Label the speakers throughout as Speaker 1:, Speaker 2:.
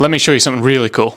Speaker 1: Let me show you something really cool.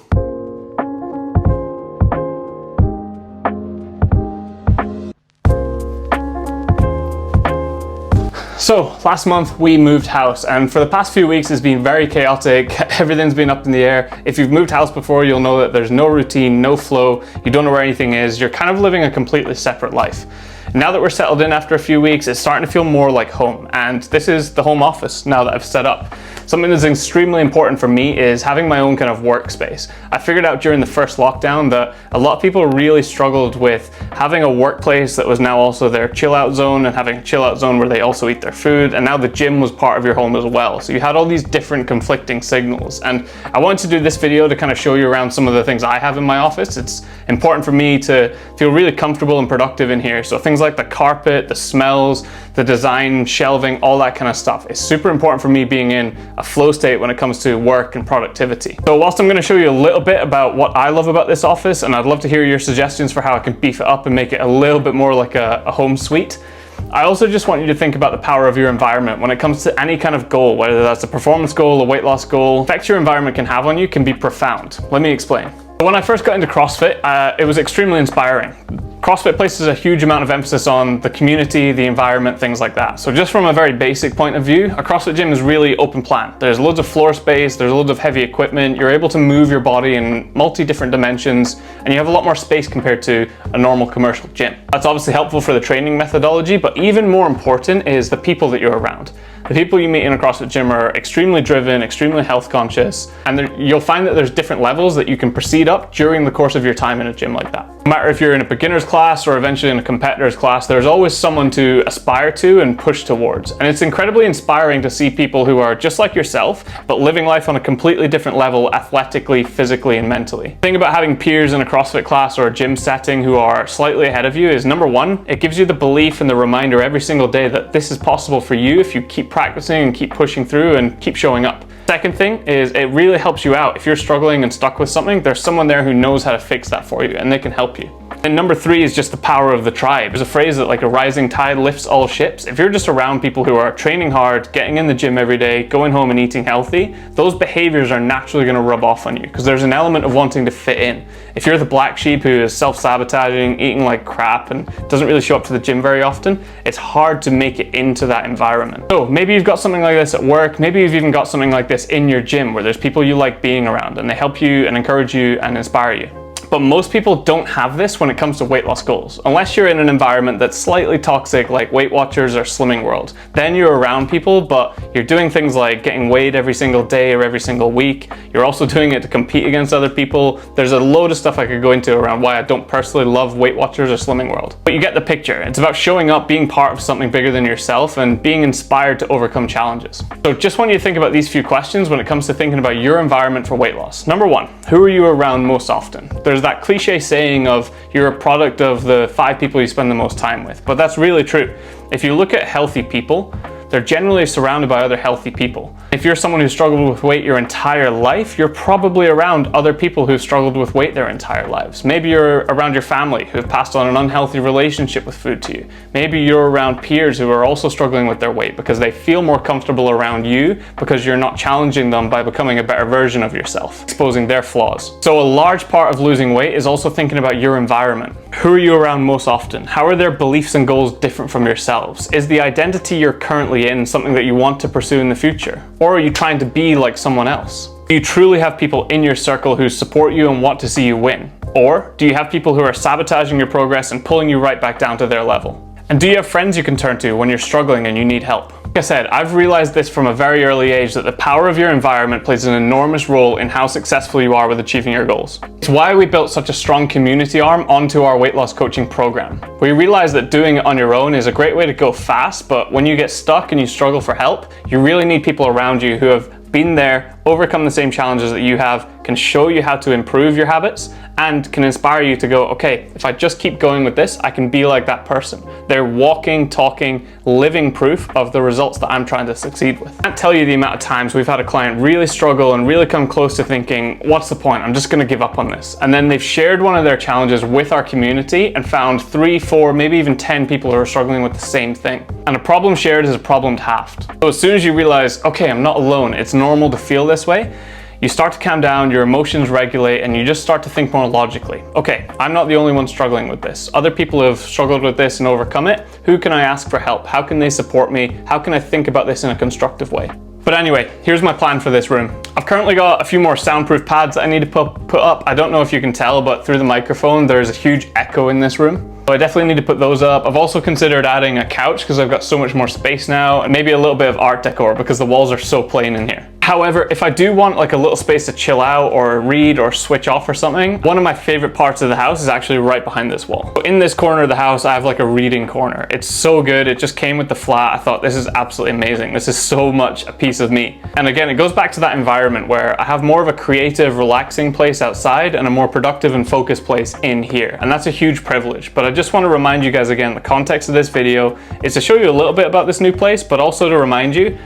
Speaker 1: So last month we moved house, and for the past few weeks it's been very chaotic. Everything's been up in the air. If you've moved house before, you'll know that there's no routine, no flow. You don't know where anything is. You're kind of living a completely separate life. Now that we're settled in after a few weeks, it's starting to feel more like home. And this is the home office now that I've set up. Something that's extremely important for me is having my own kind of workspace. I figured out during the first lockdown that a lot of people really struggled with having a workplace that was now also their chill out zone, and having a chill out zone where they also eat their food. And now the gym was part of your home as well. So you had all these different conflicting signals. And I wanted to do this video to kind of show you around some of the things I have in my office. It's important for me to feel really comfortable and productive in here. So things like the carpet, the smells, the design, shelving, all that kind of stuff. It's super important for me being in a flow state when it comes to work and productivity. So whilst I'm going to show you a little bit about what I love about this office, and I'd love to hear your suggestions for how I can beef it up and make it a little bit more like a home suite, I also just want you to think about the power of your environment when it comes to any kind of goal, whether that's a performance goal, a weight loss goal. The effect your environment can have on you can be profound. Let me explain. When I first got into CrossFit, it was extremely inspiring. CrossFit places a huge amount of emphasis on the community, the environment, things like that. So just from a very basic point of view, a CrossFit gym is really open plan. There's loads of floor space, there's loads of heavy equipment, you're able to move your body in different dimensions, and you have a lot more space compared to a normal commercial gym. That's obviously helpful for the training methodology, but even more important is the people that you're around. The people you meet in a CrossFit gym are extremely driven, extremely health conscious, and you'll find that there's different levels that you can proceed up during the course of your time in a gym like that. No matter if you're in a beginner's class or eventually in a competitor's class, there's always someone to aspire to and push towards. And it's incredibly inspiring to see people who are just like yourself, but living life on a completely different level, athletically, physically, and mentally. The thing about having peers in a CrossFit class or a gym setting who are slightly ahead of you is, number one, it gives you the belief and the reminder every single day that this is possible for you if you keep practicing and keep pushing through and keep showing up. Second thing is it really helps you out. If you're struggling and stuck with something, there's someone there who knows how to fix that for you and they can help you. And number three is just the power of the tribe. There's a phrase that like a rising tide lifts all ships. If you're just around people who are training hard, getting in the gym every day, going home and eating healthy, those behaviors are naturally going to rub off on you because there's an element of wanting to fit in. If you're the black sheep who is self-sabotaging, eating like crap, and doesn't really show up to the gym very often, it's hard to make it into that environment. So maybe you've got something like this at work, maybe you've even got something like this in your gym where there's people you like being around and they help you and encourage you and inspire you. But most people don't have this when it comes to weight loss goals. Unless you're in an environment that's slightly toxic like Weight Watchers or Slimming World. Then you're around people, but you're doing things like getting weighed every single day or every single week. You're also doing it to compete against other people. There's a load of stuff I could go into around why I don't personally love Weight Watchers or Slimming World. But you get the picture. It's about showing up, being part of something bigger than yourself, and being inspired to overcome challenges. So just want you to think about these few questions when it comes to thinking about your environment for weight loss. Number one, who are you around most often? There's that cliche saying of you're a product of the 5 people you spend the most time with, but that's really true. If you look at healthy people, they're generally surrounded by other healthy people. If you're someone who's struggled with weight your entire life, you're probably around other people who've struggled with weight their entire lives. Maybe you're around your family who've passed on an unhealthy relationship with food to you. Maybe you're around peers who are also struggling with their weight because they feel more comfortable around you because you're not challenging them by becoming a better version of yourself, exposing their flaws. So a large part of losing weight is also thinking about your environment. Who are you around most often? How are their beliefs and goals different from yourselves? Is the identity you're currently in something that you want to pursue in the future? Or are you trying to be like someone else? Do you truly have people in your circle who support you and want to see you win? Or do you have people who are sabotaging your progress and pulling you right back down to their level? And do you have friends you can turn to when you're struggling and you need help? Like I said, I've realized this from a very early age that the power of your environment plays an enormous role in how successful you are with achieving your goals. It's why we built such a strong community arm onto our weight loss coaching program. We realized that doing it on your own is a great way to go fast, but when you get stuck and you struggle for help, you really need people around you who have been there, overcome the same challenges that you have, can show you how to improve your habits, and can inspire you to go, okay, if I just keep going with this, I can be like that person. They're walking, talking, living proof of the results that I'm trying to succeed with. I can't tell you the amount of times we've had a client really struggle and really come close to thinking, what's the point? I'm just gonna give up on this. And then they've shared one of their challenges with our community and found 3, 4, maybe even 10 people who are struggling with the same thing. And a problem shared is a problem halved. So as soon as you realize, okay, I'm not alone, it's normal to feel this way, you start to calm down, your emotions regulate, and you just start to think more logically. Okay, I'm not the only one struggling with this. Other people have struggled with this and overcome it. Who can I ask for help? How can they support me? How can I think about this in a constructive way? But anyway, here's my plan for this room. I've currently got a few more soundproof pads that I need to put up. I don't know if you can tell, but through the microphone, there's a huge echo in this room. So I definitely need to put those up. I've also considered adding a couch because I've got so much more space now, and maybe a little bit of art decor because the walls are so plain in here. However, if I do want like a little space to chill out or read or switch off or something, one of my favorite parts of the house is actually right behind this wall. So in this corner of the house, I have like a reading corner. It's so good. It just came with the flat. I thought this is absolutely amazing. This is so much a piece of me. And again, it goes back to that environment where I have more of a creative, relaxing place outside and a more productive and focused place in here. And that's a huge privilege. But I just want to remind you guys again, the context of this video is to show you a little bit about this new place, but also to remind you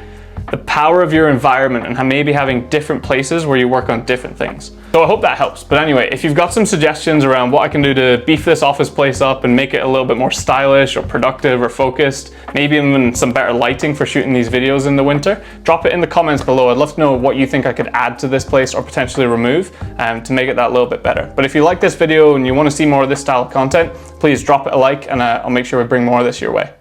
Speaker 1: the power of your environment and how maybe having different places where you work on different things. So I hope that helps. But anyway, if you've got some suggestions around what I can do to beef this office place up and make it a little bit more stylish or productive or focused, maybe even some better lighting for shooting these videos in the winter, drop it in the comments below. I'd love to know what you think I could add to this place or potentially remove to make it that little bit better. But if you like this video and you want to see more of this style of content, please drop it a like and I'll make sure we bring more of this your way.